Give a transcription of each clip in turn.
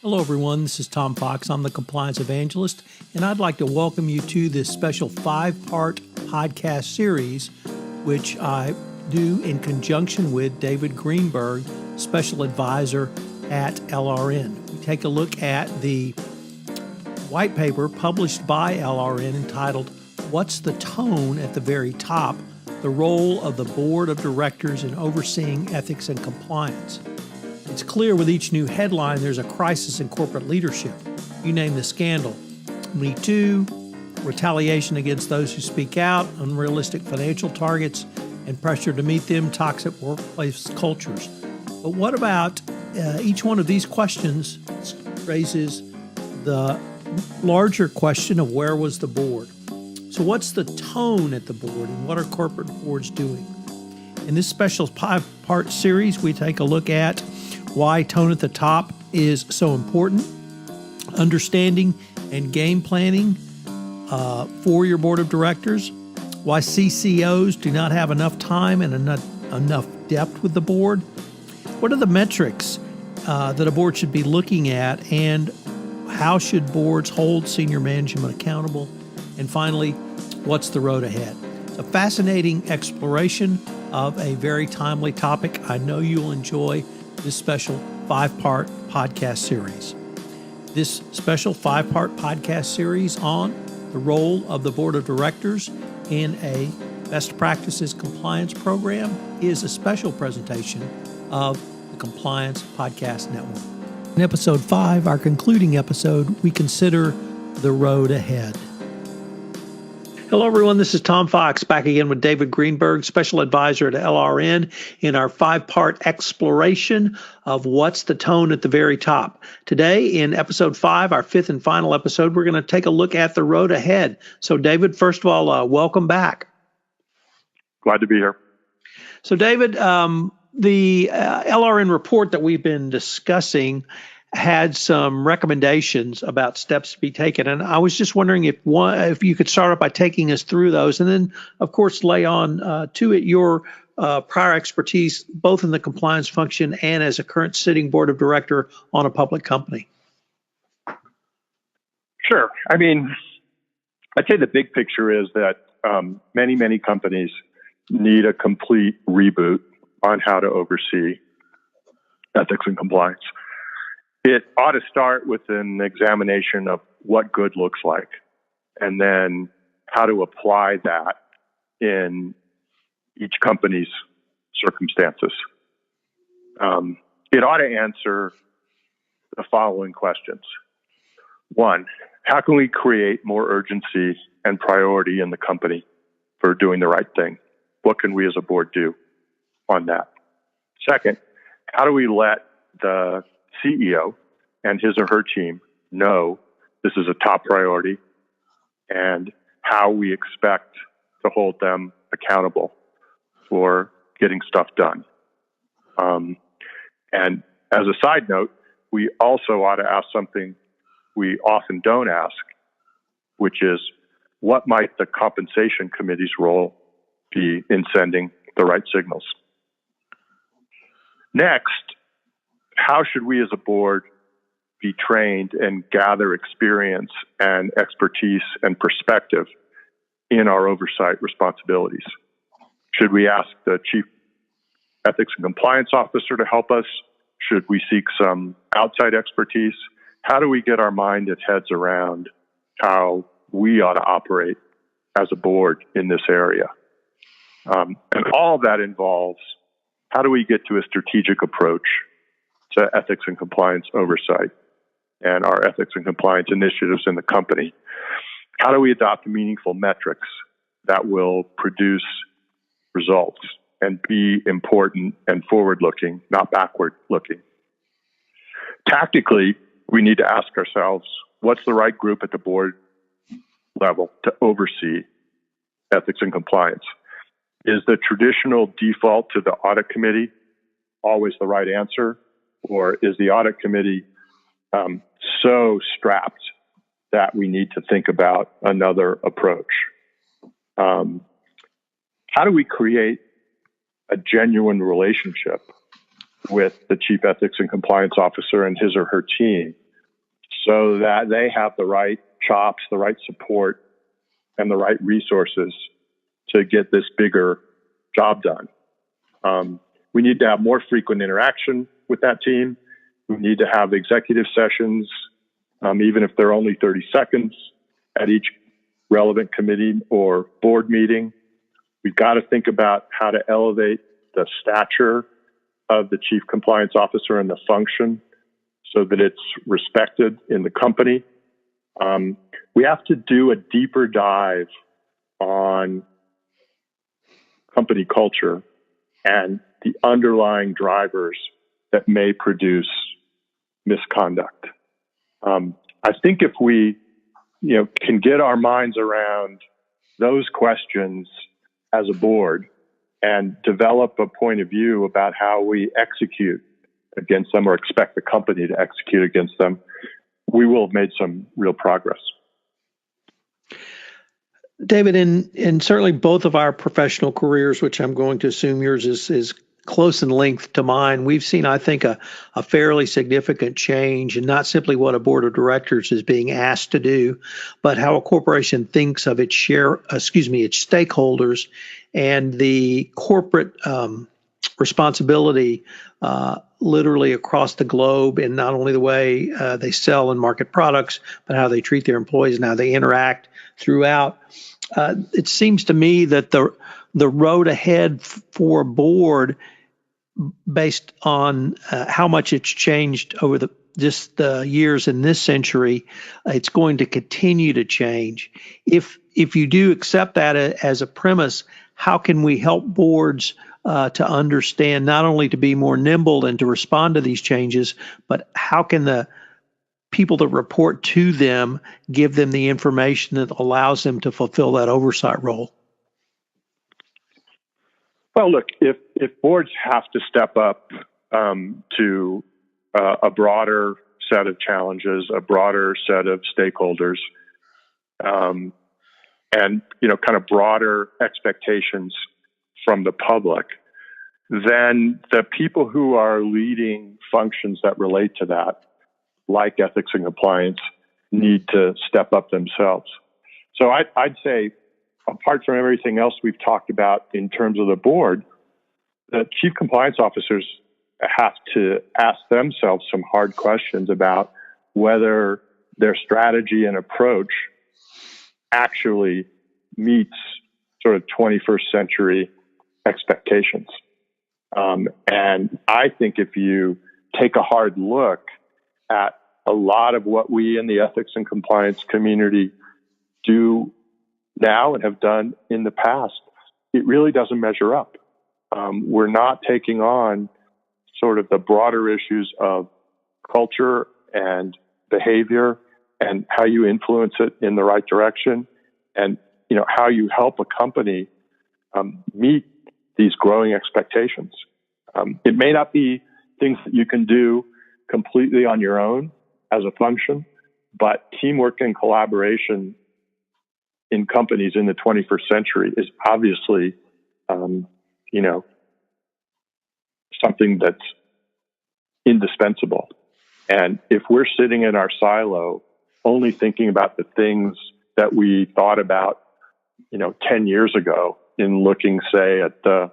Hello, everyone. This is Tom Fox. I'm the Compliance Evangelist, and I'd like to welcome you to this special 5-part podcast series, which I do in conjunction with David Greenberg, Special Advisor at LRN. We take a look at the white paper published by LRN entitled, "What's the Tone at the Very Top? The Role of the Board of Directors in Overseeing Ethics and Compliance." It's clear with each new headline there's a crisis in corporate leadership. You name the scandal. Me Too, retaliation against those who speak out, unrealistic financial targets, and pressure to meet them, toxic workplace cultures. But what about each one of these questions raises the larger question of where was the board? So what's the tone at the board, and what are corporate boards doing? In this special 5-part series, we take a look at why tone at the top is so important, understanding and game planning for your board of directors, why CECOs do not have enough time and enough depth with the board, what are the metrics that a board should be looking at, and how should boards hold senior management accountable, and finally, what's the road ahead? It's a fascinating exploration of a very timely topic. I know you'll enjoy this special 5-part podcast series. This special 5-part podcast series on the role of the board of directors in a best practices compliance program is a special presentation of the Compliance Podcast Network. In episode 5, our concluding episode, we consider the road ahead. Hello, everyone. This is Tom Fox back again with David Greenberg, Special Advisor at LRN, in our 5-part exploration of what's the tone at the very top. Today, in episode 5, our 5th and final episode, we're going to take a look at the road ahead. So, David, first of all, welcome back. Glad to be here. So, David, the LRN report that we've been discussing had some recommendations about steps to be taken. And I was just wondering if you could start off by taking us through those, and then, of course, lay on to it your prior expertise, both in the compliance function and as a current sitting board of director on a public company. Sure. I mean, I'd say the big picture is that many companies need a complete reboot on how to oversee ethics and compliance. It ought to start with an examination of what good looks like, and then how to apply that in each company's circumstances. It ought to answer the following questions. 1, how can we create more urgency and priority in the company for doing the right thing? What can we as a board do on that? 2nd, how do we let the CEO and his or her team know this is a top priority, and how we expect to hold them accountable for getting stuff done? And as a side note, we also ought to ask something we often don't ask, which is, what might the compensation committee's role be in sending the right signals? Next, how should we as a board be trained and gather experience and expertise and perspective in our oversight responsibilities? Should we ask the chief ethics and compliance officer to help us? Should we seek some outside expertise? How do we get our mind and heads around how we ought to operate as a board in this area? And all of that involves, how do we get to a strategic approach to ethics and compliance oversight and our ethics and compliance initiatives in the company? How do we adopt meaningful metrics that will produce results and be important and forward-looking, not backward-looking? Tactically, we need to ask ourselves, what's the right group at the board level to oversee ethics and compliance? Is the traditional default to the audit committee always the right answer? Or is the audit committee so strapped that we need to think about another approach? How do we create a genuine relationship with the chief ethics and compliance officer and his or her team so that they have the right chops, the right support, and the right resources to get this bigger job done. We need to have more frequent interaction with that team. We need to have executive sessions, even if they're only 30 seconds at each relevant committee or board meeting. We've got to think about how to elevate the stature of the chief compliance officer and the function so that it's respected in the company. We have to do a deeper dive on company culture and the underlying drivers that may produce misconduct. I think if we, can get our minds around those questions as a board and develop a point of view about how we execute against them or expect the company to execute against them, we will have made some real progress. David, in certainly both of our professional careers, which I'm going to assume yours is close in length to mine, we've seen, I think, a fairly significant change in not simply what a board of directors is being asked to do, but how a corporation thinks of its stakeholders and the corporate responsibility literally across the globe, and not only the way they sell and market products, but how they treat their employees and how they interact throughout. It seems to me that the road ahead for a board, based on how much it's changed over the years in this century, it's going to continue to change. If you do accept that as a premise, how can we help boards to understand, not only to be more nimble and to respond to these changes, but how can the people that report to them give them the information that allows them to fulfill that oversight role? Well, look, if boards have to step up to a broader set of challenges, a broader set of stakeholders, and kind of broader expectations from the public, then the people who are leading functions that relate to that, like ethics and compliance, need to step up themselves. So I'd say, apart from everything else we've talked about in terms of the board, the chief compliance officers have to ask themselves some hard questions about whether their strategy and approach actually meets sort of 21st century expectations. And I think if you take a hard look at a lot of what we in the ethics and compliance community do now and have done in the past, it really doesn't measure up. We're not taking on sort of the broader issues of culture and behavior and how you influence it in the right direction, and how you help a company meet these growing expectations. It may not be things that you can do completely on your own as a function, but teamwork and collaboration in companies in the 21st century is obviously, something that's indispensable. And if we're sitting in our silo, only thinking about the things that we thought about, 10 years ago in looking, say, at the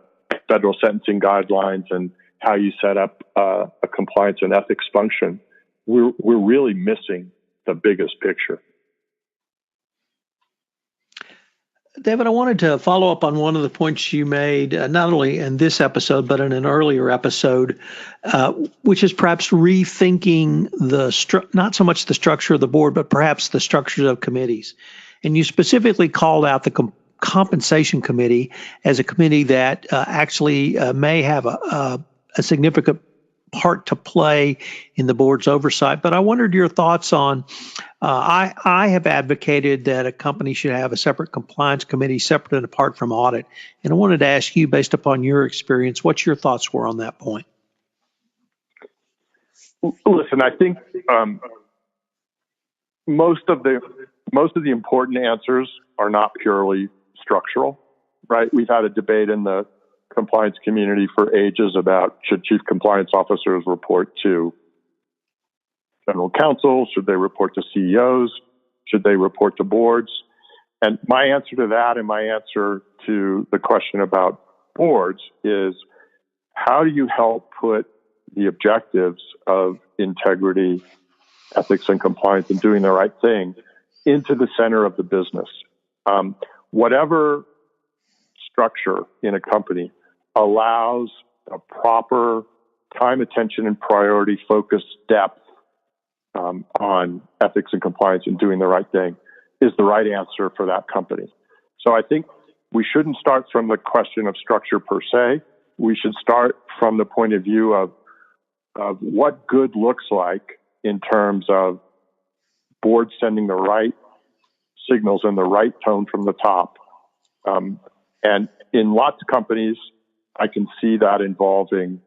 federal sentencing guidelines and how you set up a compliance and ethics function, we're really missing the biggest picture. David, I wanted to follow up on one of the points you made, not only in this episode, but in an earlier episode, which is perhaps rethinking not so much the structure of the board, but perhaps the structures of committees. And you specifically called out the compensation committee as a committee that actually may have a significant part to play in the board's oversight. But I wondered your thoughts on, I have advocated that a company should have a separate compliance committee separate and apart from audit. And I wanted to ask you, based upon your experience, what your thoughts were on that point. Listen, I think most of the important answers are not purely structural, right? We've had a debate in the compliance community for ages about should chief compliance officers report to general counsel? Should they report to CEOs? Should they report to boards? And my answer to that and my answer to the question about boards is, how do you help put the objectives of integrity, ethics, and compliance and doing the right thing into the center of the business? Whatever structure in a company allows a proper time, attention, and priority focused depth on ethics and compliance and doing the right thing is the right answer for that company. So I think we shouldn't start from the question of structure per se. We should start from the point of view of what good looks like in terms of boards sending the right signals and the right tone from the top. And in lots of companies, I can see that involving,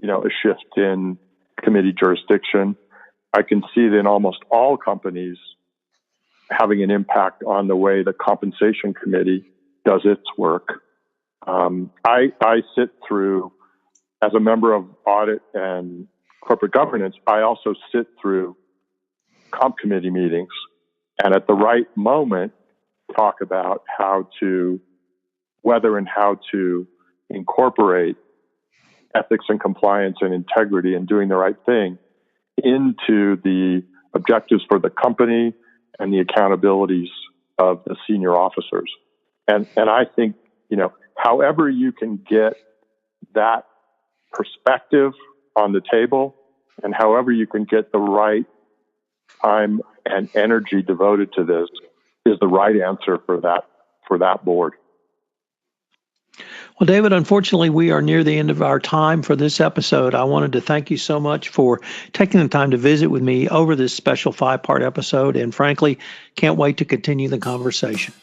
a shift in committee jurisdiction. I can see it in almost all companies having an impact on the way the compensation committee does its work. I sit through, as a member of audit and corporate governance, I also sit through comp committee meetings, and at the right moment, talk about whether and how to incorporate ethics and compliance and integrity and doing the right thing into the objectives for the company and the accountabilities of the senior officers. And I think, however you can get that perspective on the table and however you can get the right time and energy devoted to this is the right answer for that board. Well, David, unfortunately, we are near the end of our time for this episode. I wanted to thank you so much for taking the time to visit with me over this special 5-part episode, and frankly, can't wait to continue the conversation.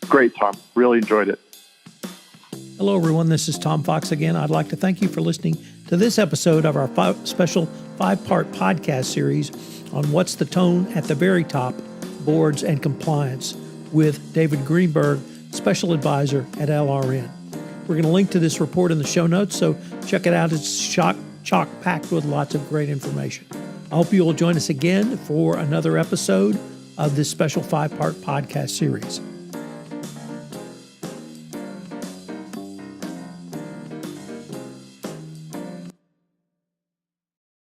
Great, Tom. Really enjoyed it. Hello, everyone. This is Tom Fox again. I'd like to thank you for listening to this episode of our special 5-part podcast series on What's the Tone at the Very Top, Boards and Compliance with David Greenberg, Special Advisor at LRN. We're going to link to this report in the show notes, so check it out. It's chock-packed with lots of great information. I hope you will join us again for another episode of this special 5-part podcast series.